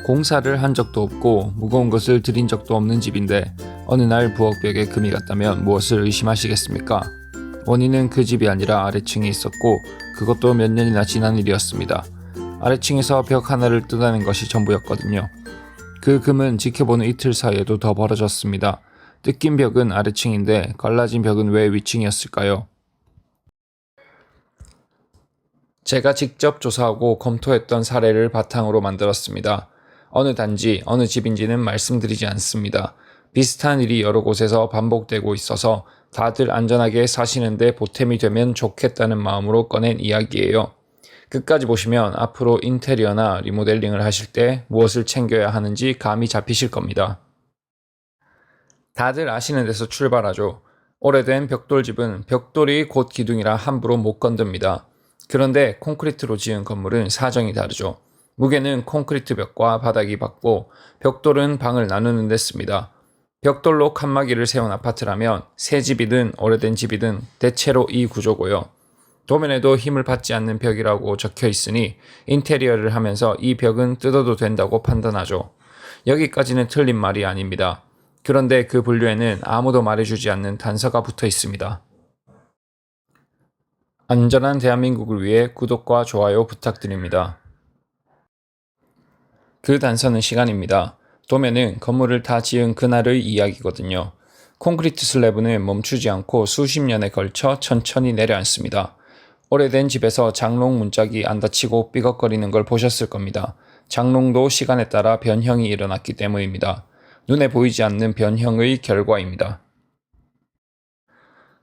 공사를 한 적도 없고 무거운 것을 들인 적도 없는 집인데 어느 날 부엌벽에 금이 갔다면 무엇을 의심하시겠습니까? 원인은 그 집이 아니라 아래층에 있었고 그것도 몇 년이나 지난 일이었습니다. 아래층에서 벽 하나를 뜯어낸 것이 전부였거든요. 그 금은 지켜보는 이틀 사이에도 더 벌어졌습니다. 뜯긴 벽은 아래층인데 갈라진 벽은 왜 위층이었을까요? 제가 직접 조사하고 검토했던 사례를 바탕으로 만들었습니다. 어느 단지, 어느 집인지는 말씀드리지 않습니다. 비슷한 일이 여러 곳에서 반복되고 있어서 다들 안전하게 사시는데 보탬이 되면 좋겠다는 마음으로 꺼낸 이야기예요. 끝까지 보시면 앞으로 인테리어나 리모델링을 하실 때 무엇을 챙겨야 하는지 감이 잡히실 겁니다. 다들 아시는 데서 출발하죠. 오래된 벽돌집은 벽돌이 곧 기둥이라 함부로 못 건듭니다. 그런데 콘크리트로 지은 건물은 사정이 다르죠. 무게는 콘크리트 벽과 바닥이 받고 벽돌은 방을 나누는 데 씁니다. 벽돌로 칸막이를 세운 아파트라면 새 집이든 오래된 집이든 대체로 이 구조고요. 도면에도 힘을 받지 않는 벽이라고 적혀 있으니 인테리어를 하면서 이 벽은 뜯어도 된다고 판단하죠. 여기까지는 틀린 말이 아닙니다. 그런데 그 분류에는 아무도 말해주지 않는 단서가 붙어 있습니다. 안전한 대한민국을 위해 구독과 좋아요 부탁드립니다. 그 단서는 시간입니다. 도면은 건물을 다 지은 그날의 이야기거든요. 콘크리트 슬래브는 멈추지 않고 수십 년에 걸쳐 천천히 내려앉습니다. 오래된 집에서 장롱 문짝이 안 닫히고 삐걱거리는 걸 보셨을 겁니다. 장롱도 시간에 따라 변형이 일어났기 때문입니다. 눈에 보이지 않는 변형의 결과입니다.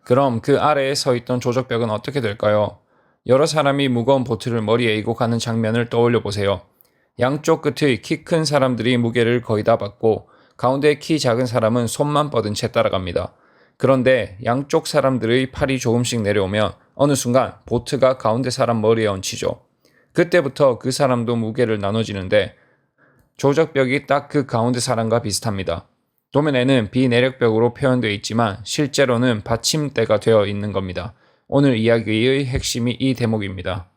그럼 그 아래에 서 있던 조적벽은 어떻게 될까요? 여러 사람이 무거운 보트를 머리에 이고 가는 장면을 떠올려 보세요. 양쪽 끝의 키 큰 사람들이 무게를 거의 다 받고 가운데 키 작은 사람은 손만 뻗은 채 따라갑니다. 그런데 양쪽 사람들의 팔이 조금씩 내려오면 어느 순간 보트가 가운데 사람 머리에 얹히죠. 그때부터 그 사람도 무게를 나눠지는데 조적벽이 딱 그 가운데 사람과 비슷합니다. 도면에는 비내력벽으로 표현되어 있지만 실제로는 받침대가 되어 있는 겁니다. 오늘 이야기의 핵심이 이 대목입니다.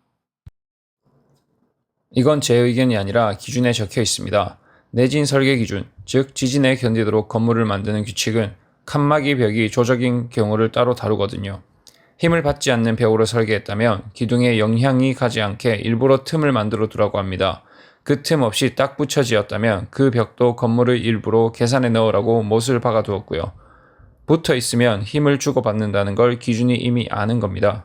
이건 제 의견이 아니라 기준에 적혀 있습니다. 내진 설계 기준, 즉 지진에 견디도록 건물을 만드는 규칙은 칸막이 벽이 조적인 경우를 따로 다루거든요. 힘을 받지 않는 벽으로 설계했다면 기둥에 영향이 가지 않게 일부러 틈을 만들어 두라고 합니다. 그 틈 없이 딱 붙여 지었다면 그 벽도 건물의 일부로 계산에 넣으라고 못을 박아 두었고요. 붙어 있으면 힘을 주고받는다는 걸 기준이 이미 아는 겁니다.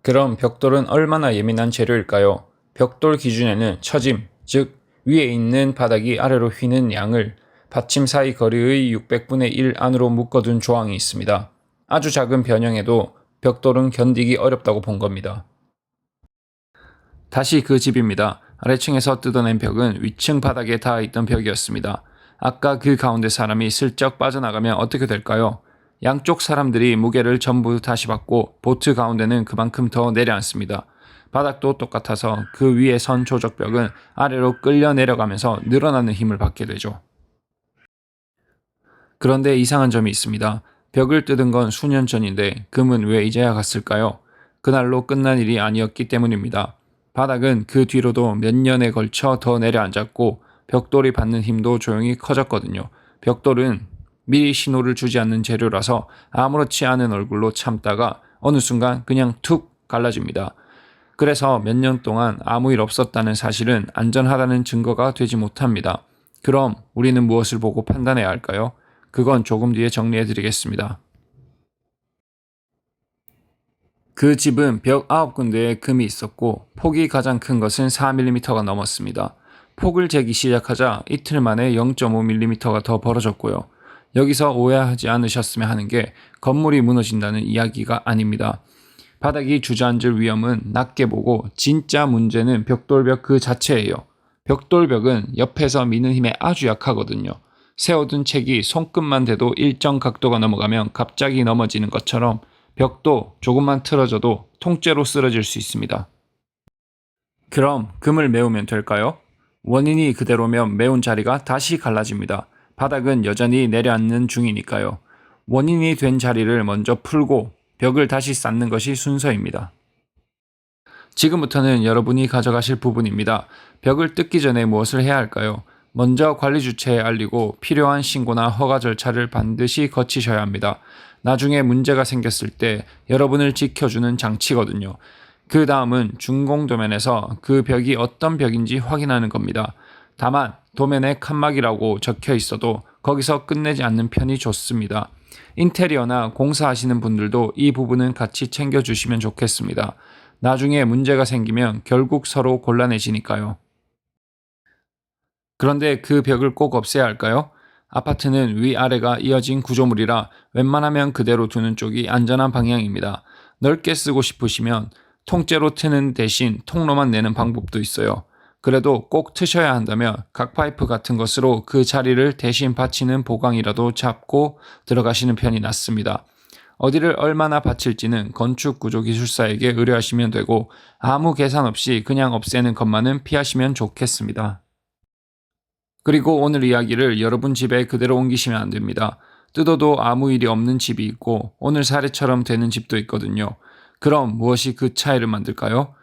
그럼 벽돌은 얼마나 예민한 재료일까요? 벽돌 기준에는 처짐, 즉 위에 있는 바닥이 아래로 휘는 양을 받침 사이 거리의 600분의 1 안으로 묶어둔 조항이 있습니다. 아주 작은 변형에도 벽돌은 견디기 어렵다고 본 겁니다. 다시 그 집입니다. 아래층에서 뜯어낸 벽은 위층 바닥에 닿아 있던 벽이었습니다. 아까 그 가운데 사람이 슬쩍 빠져나가면 어떻게 될까요? 양쪽 사람들이 무게를 전부 다시 받고 보트 가운데는 그만큼 더 내려앉습니다. 바닥도 똑같아서 그 위에 선 조적벽은 아래로 끌려 내려가면서 늘어나는 힘을 받게 되죠. 그런데 이상한 점이 있습니다. 벽을 뜯은 건 수년 전인데 금은 왜 이제야 갔을까요? 그날로 끝난 일이 아니었기 때문입니다. 바닥은 그 뒤로도 몇 년에 걸쳐 더 내려앉았고 벽돌이 받는 힘도 조용히 커졌거든요. 벽돌은 미리 신호를 주지 않는 재료라서 아무렇지 않은 얼굴로 참다가 어느 순간 그냥 툭 갈라집니다. 그래서 몇 년 동안 아무 일 없었다는 사실은 안전하다는 증거가 되지 못합니다. 그럼 우리는 무엇을 보고 판단해야 할까요? 그건 조금 뒤에 정리해 드리겠습니다. 그 집은 벽 9군데에 금이 있었고 폭이 가장 큰 것은 4mm가 넘었습니다. 폭을 재기 시작하자 이틀 만에 0.5mm가 더 벌어졌고요. 여기서 오해하지 않으셨으면 하는 게 건물이 무너진다는 이야기가 아닙니다. 바닥이 주저앉을 위험은 낮게 보고 진짜 문제는 벽돌벽 그 자체예요. 벽돌벽은 옆에서 미는 힘에 아주 약하거든요. 세워둔 책이 손끝만 대도 일정 각도가 넘어가면 갑자기 넘어지는 것처럼 벽도 조금만 틀어져도 통째로 쓰러질 수 있습니다. 그럼 금을 메우면 될까요? 원인이 그대로면 메운 자리가 다시 갈라집니다. 바닥은 여전히 내려앉는 중이니까요. 원인이 된 자리를 먼저 풀고 벽을 다시 쌓는 것이 순서입니다. 지금부터는 여러분이 가져가실 부분입니다. 벽을 뜯기 전에 무엇을 해야 할까요? 먼저 관리 주체에 알리고 필요한 신고나 허가 절차를 반드시 거치셔야 합니다. 나중에 문제가 생겼을 때 여러분을 지켜주는 장치거든요. 그 다음은 준공 도면에서 그 벽이 어떤 벽인지 확인하는 겁니다. 다만 도면에 칸막이라고 적혀 있어도 거기서 끝내지 않는 편이 좋습니다. 인테리어나 공사하시는 분들도 이 부분은 같이 챙겨주시면 좋겠습니다. 나중에 문제가 생기면 결국 서로 곤란해지니까요. 그런데 그 벽을 꼭 없애야 할까요? 아파트는 위아래가 이어진 구조물이라 웬만하면 그대로 두는 쪽이 안전한 방향입니다. 넓게 쓰고 싶으시면 통째로 트는 대신 통로만 내는 방법도 있어요. 그래도 꼭 트셔야 한다면 각파이프 같은 것으로 그 자리를 대신 받치는 보강이라도 잡고 들어가시는 편이 낫습니다. 어디를 얼마나 받칠지는 건축구조기술사에게 의뢰하시면 되고 아무 계산 없이 그냥 없애는 것만은 피하시면 좋겠습니다. 그리고 오늘 이야기를 여러분 집에 그대로 옮기시면 안 됩니다. 뜯어도 아무 일이 없는 집이 있고 오늘 사례처럼 되는 집도 있거든요. 그럼 무엇이 그 차이를 만들까요?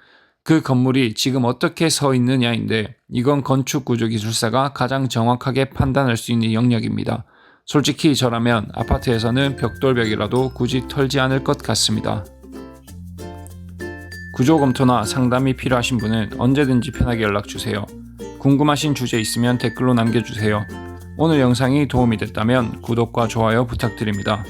그 건물이 지금 어떻게 서 있느냐인데 이건 건축구조기술사가 가장 정확하게 판단할 수 있는 영역입니다. 솔직히 저라면 아파트에서는 벽돌벽이라도 굳이 털지 않을 것 같습니다. 구조 검토나 상담이 필요하신 분은 언제든지 편하게 연락주세요. 궁금하신 주제 있으면 댓글로 남겨주세요. 오늘 영상이 도움이 됐다면 구독과 좋아요 부탁드립니다.